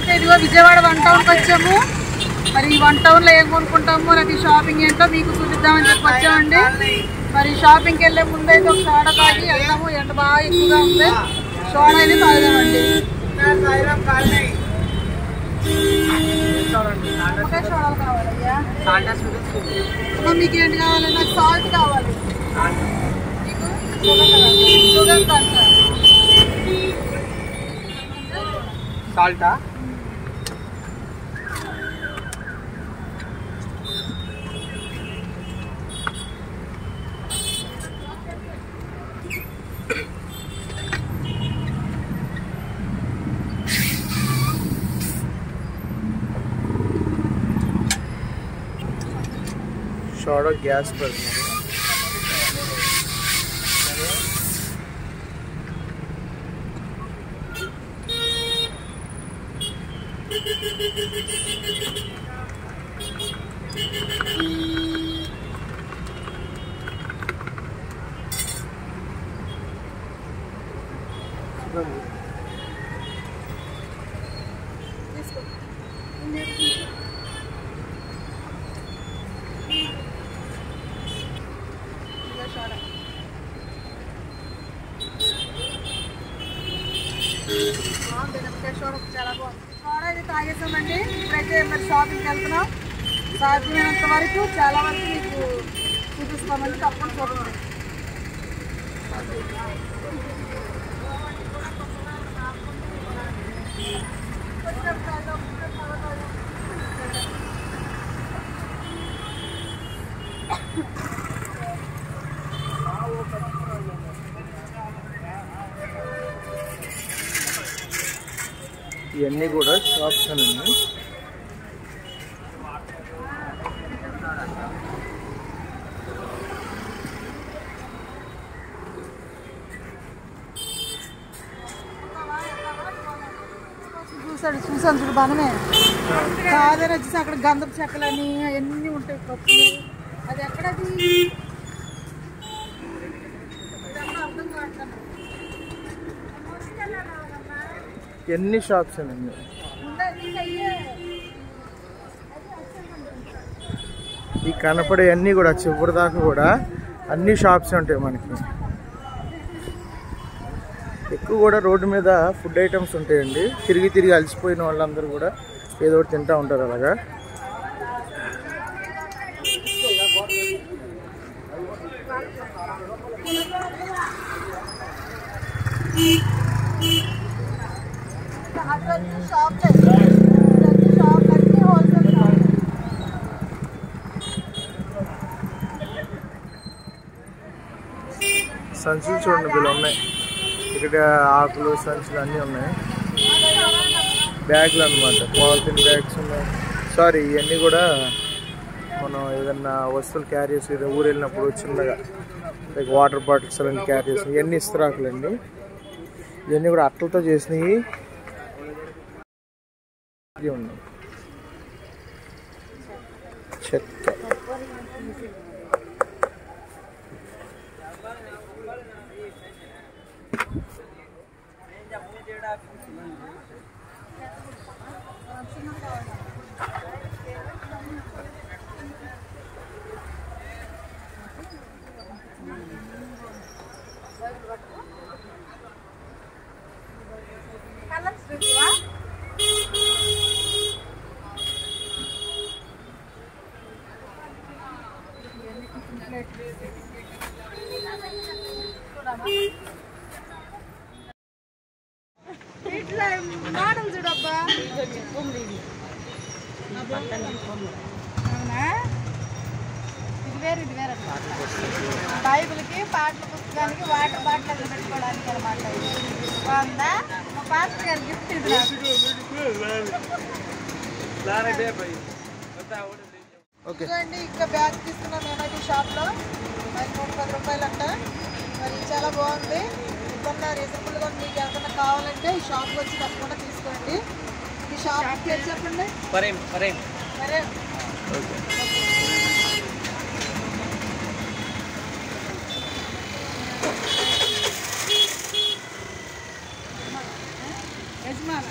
అయితే ఇదిగో విజయవాడ వన్ టౌన్కి వచ్చాము. మరి ఈ వన్ టౌన్లో ఏం కొనుక్కుంటాము, నాకు షాపింగ్ ఏంటో మీకు చూపిద్దామని చెప్పి వచ్చామండి. మరి షాపింగ్కి వెళ్ళే ముందైతే ఒక సోడా తాగి వెళ్దాము. ఎండ బాగా ఎక్కువగా ఉంది, సోడా అయితే తాగుదామండి. సోడాలు కావాలయ్యా. మీకు ఏంటి కావాలి? నాకు సాల్ట్ కావాలి. షుగర్ సాల్టా? షోడా గ్యాస్ పడుతుంది. చాలా బాగుంది. సోడా అయితే తాగేసామండి. ఇప్పుడైతే మరి షాపింగ్కి వెళ్తున్నాం. సాధ్యమైనంత వరకు చాలా వరకు మీకు చూపిస్తామండి. తప్పని చూడండి. ఇవన్నీ కూడా షాప్స్ అండి. చూసాను చూడు బాగానే కాదని వచ్చేసి అక్కడ గంధపు చెక్కలని అవన్నీ ఉంటాయి. కప్పులు అది ఎక్కడది ఎన్ని షాప్స్ అండి. ఈ కనపడే అన్నీ కూడా చివరి దాకా కూడా అన్ని షాప్స్ ఉంటాయి మనకి. ఎక్కువ కూడా రోడ్డు మీద ఫుడ్ ఐటమ్స్ ఉంటాయండి. తిరిగి తిరిగి అలసిపోయిన వాళ్ళందరూ కూడా ఏదో ఒకటి తింటూ ఉంటారు అలాగా. సంచులు చూడండి, వీళ్ళు ఉన్నాయి. ఇక్కడ ఆకులు సంచులు అన్నీ ఉన్నాయి. బ్యాగ్లు అనమాట, పాలిథిన్ బ్యాగ్స్ ఉన్నాయి. సారీ, ఇవన్నీ కూడా మనం ఏదన్నా వస్తువులు క్యారీ చేసి ఊరు వెళ్ళినప్పుడు చిన్నగా లైక్ వాటర్ బాటిల్స్ అలాంటి క్యారీ చేసి ఇవన్నీ ఇస్తరాకులండి. ఇవన్నీ కూడా అట్టలతో చేసినవి ఉన్నాయి. చెక్క ఇట్లా మోడల్ చూడబ్బా. అవునా, ఇది వేరు ఇది వేరే. బైబిల్కి పాటల పుస్తకానికి వాటర్ బాటిల్ అది పెట్టుకోవడానికి అనమాట. బాగుందా? మా పాస్టర్ గారి గిఫ్ట్ ఇది. ఓకే అండి, ఇంకా బ్యాగ్ తీసుకున్నాం ఏమైతే షాప్లో. మరి 110 రూపాయలు అంట. మరి చాలా బాగుంది. ఇప్పుడున్న రీజనబుల్గా మీకు ఏదైనా కావాలంటే ఈ షాప్కి వచ్చి తప్పకుండా తీసుకోండి. ఈ షాప్ పేరు చెప్పండి. పరేం. యజమాన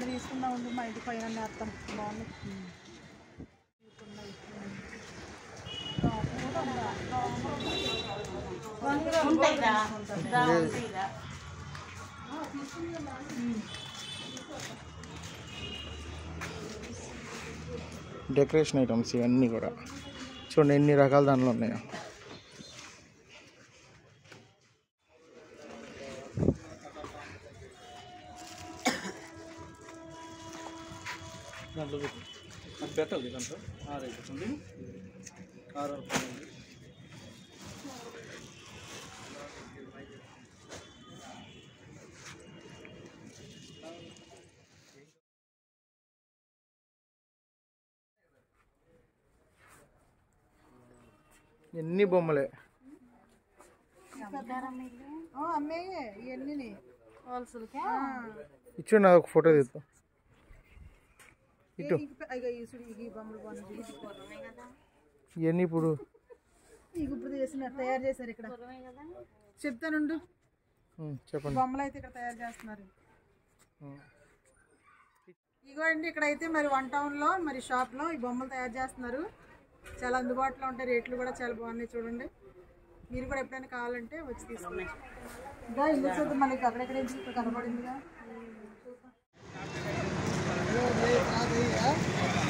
కొన్ని తీసుకుందాం ఉండు మా ఇంటి పైన నేస్తాం బాగుంది. డెకరేషన్ ఐటమ్స్ ఇవన్నీ కూడా చూడండి ఎన్ని రకాల దాంట్లో ఉన్నాయో. ఎన్ని బొమ్మలే అమ్మే ఇవన్నీ ఇచ్చు నాకు ఒక ఫోటో తీద్దాం. ఇటు ఇవన్నీ ఇప్పుడు తయారు చేశారు ఇక్కడ. చెప్తానుండు. చెప్పండి. బొమ్మలు అయితే ఇక్కడ తయారు చేస్తున్నారు. ఇగోండి ఇక్కడైతే మరి 1 టౌన్లో మరి షాప్లో ఈ బొమ్మలు తయారు చేస్తున్నారు. చాలా అందుబాటులో ఉంటాయి, రేట్లు కూడా చాలా బాగున్నాయి. చూడండి, మీరు కూడా ఎప్పుడైనా కావాలంటే వచ్చి తీసుకోవచ్చు. ఇంకా ఇల్లు చూద్దాం, మనకి అక్కడెక్కడ కనబడిందిగా.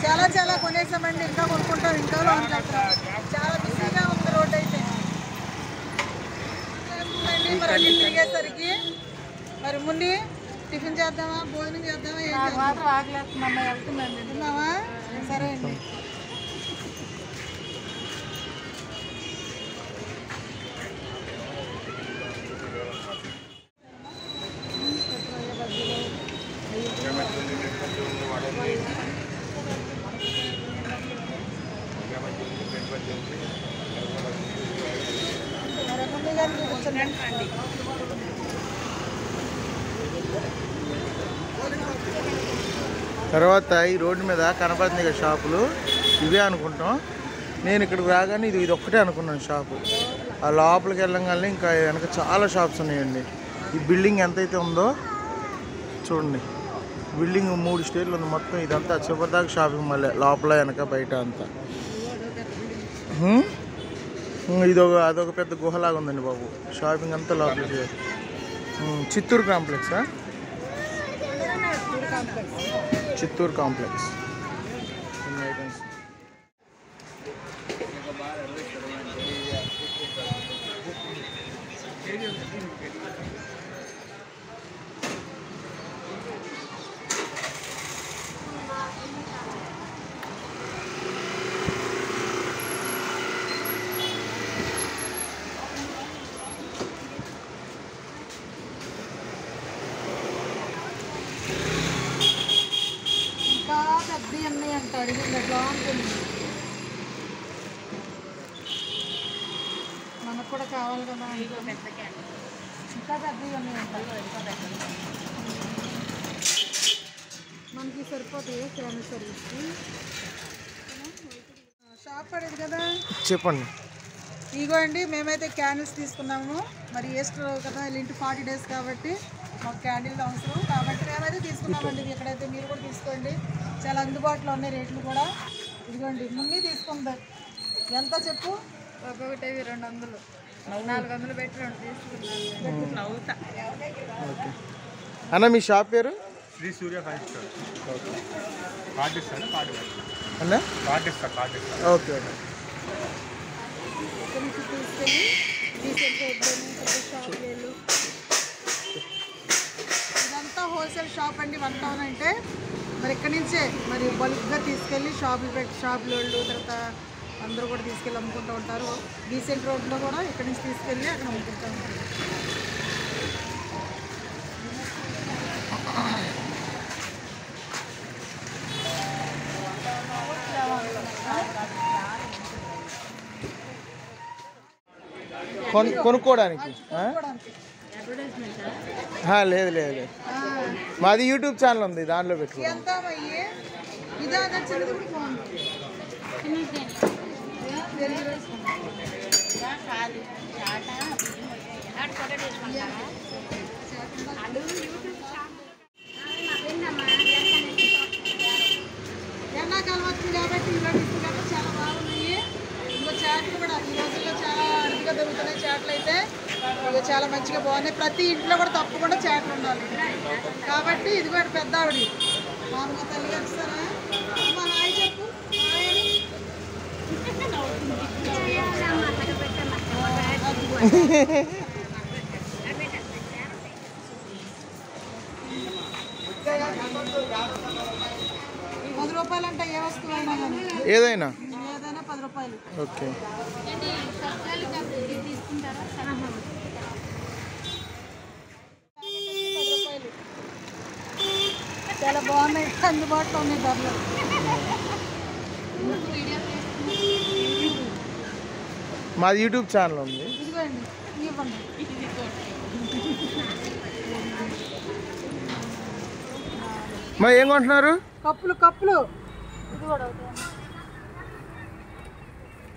చాలా చాలా కొనేసామండి, ఇంకా కొనుక్కుంటాం, ఇంకా చాలా బిజీగా ఉంది రోడ్ అయితే. మరి తిరిగేసరికి మరి ముందు టిఫిన్ చేద్దామా, భోజనం చేద్దామా, వెళ్తున్నావా? సరే అండి. తర్వాత ఈ రోడ్డు మీద కనపడుతుంది కదా షాపులు, ఇవే అనుకుంటాం. నేను ఇక్కడికి రాగానే ఇది ఒక్కటే అనుకున్నాను షాపు. ఆ లోపలికి వెళ్ళగానే ఇంకా వెనక చాలా షాప్స్ ఉన్నాయండి. ఈ బిల్డింగ్ ఎంతైతే ఉందో చూడండి, బిల్డింగ్ 3 స్టేర్లు ఉంది మొత్తం. ఇదంతా చివరిదాకా షాపింగ్ మళ్ళీ లోపల వెనక బయట అంతా. అదొక పెద్ద గుహలాగా ఉందండి బాబు. షాపింగ్ అంతా లోపలికి. చిత్తూరు కాంప్లెక్సా? చిత్తూరు కాంప్లెక్స్. ఐటమ్స్ పెద్ద అన్నీ అంట అడిగింది, అట్లా ఉంటుంది. మనకు కూడా కావాలి కదా, ఇంకా పెద్దవి ఉన్నాయి అంట. మనకి సరిపోతాయి క్యాన్ సర్వీస్కి. షాప్ పడేది కదా. చెప్పండి. ఇగో అండి, మేమైతే క్యాండిల్స్ తీసుకున్నాము. మరి ఈస్టర్ కదా, ఇంటి 40 డేస్ కాబట్టి మాకు క్యాండిల్ అవసరం కాబట్టి మేమైతే తీసుకున్నామండి. ఎక్కడైతే మీరు కూడా తీసుకోండి, చాలా అందుబాటులో ఉన్నాయి రేట్లు కూడా. ఇదిగోండి మున్ని తీసుకుందాం. ఎంత చెప్పు? ఒక్కొక్కటి 200, 400 పెట్టి 2 తీసుకున్నాం. ఓకే అన్న, మీ షాప్ పేరు? శ్రీ సూర్య 5 స్టార్. కార్డు ఇస్తాను, కార్డు అన్న కార్డు ఇస్తా, కార్డు ఇస్తా. Okay okay. ఇదంతా హోల్సేల్ షాప్ అండి. 1 టౌన్ అంటే మరి ఇక్కడి నుంచే మరి బల్క్గా తీసుకెళ్ళి షాపులు తర్వాత అందరూ కూడా తీసుకెళ్ళి అమ్ముకుంటూ ఉంటారు. డీసెంట్ రోడ్లో కూడా ఇక్కడి నుంచి తీసుకెళ్ళి అక్కడ అమ్ముకుంటూ ఉంటారు. కొనుక్కోవడానికి? లేదు లేదు లేదు, మాది యూట్యూబ్ ఛానల్ ఉంది, దాంట్లో పెట్టుకోండి. చేటలు అయితే ఇక చాలా మంచిగా బాగున్నాయి. ప్రతి ఇంట్లో కూడా తప్పకుండా చేటలు ఉండాలి కాబట్టి ఇదిగో పెద్ద ఆవిడ మామూలుగా తల్లి కలుస్తారా మా నాయ చెప్పు ₹10 అంటే ఏ వస్తువు అయినా కానీ ఏదైనా 10 రూపాయలు. ఓకే. చాలా బాగున్నాయి, అందుబాటులో ఉన్నాయి ధరలు. మాది యూట్యూబ్ ఛానల్ ఉంది. ఇదిగోండి ఇవ్వండి. మా ఏం కొంటున్నారు? కప్పులు ఇది కూడా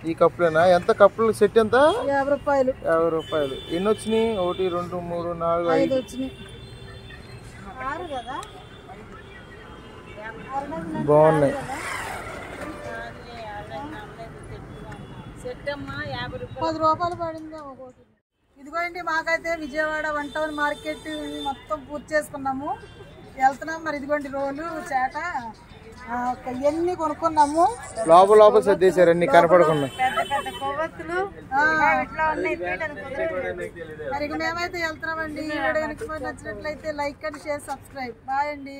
ఈ కప్పులేనా? ఎంత కప్పులు సెట్ ఎంత? ₹50. ₹50. ఎన్ని వచ్చినాయి? 1 2 3 4 5 వచ్చినాయి. 6 కదా బాగున్నాయి. ₹10 పడింది ఒక్కొక్కటి. ఇదిగోండి మాకైతే విజయవాడ 1 టౌన్ మార్కెట్ మొత్తం పూర్తి చేసుకున్నాము, వెళ్తున్నాం. మరి ఇదిగోండి రోలు చేట ఇవన్నీ కొనుక్కున్నాము. లోపల సర్దేశారు అన్ని కనపడకుండా. మరి ఇక మేమైతే వెళ్తున్నామండి. ఈ వీడియో కనుక నచ్చినట్లయితే like and share, subscribe. Bye అండి.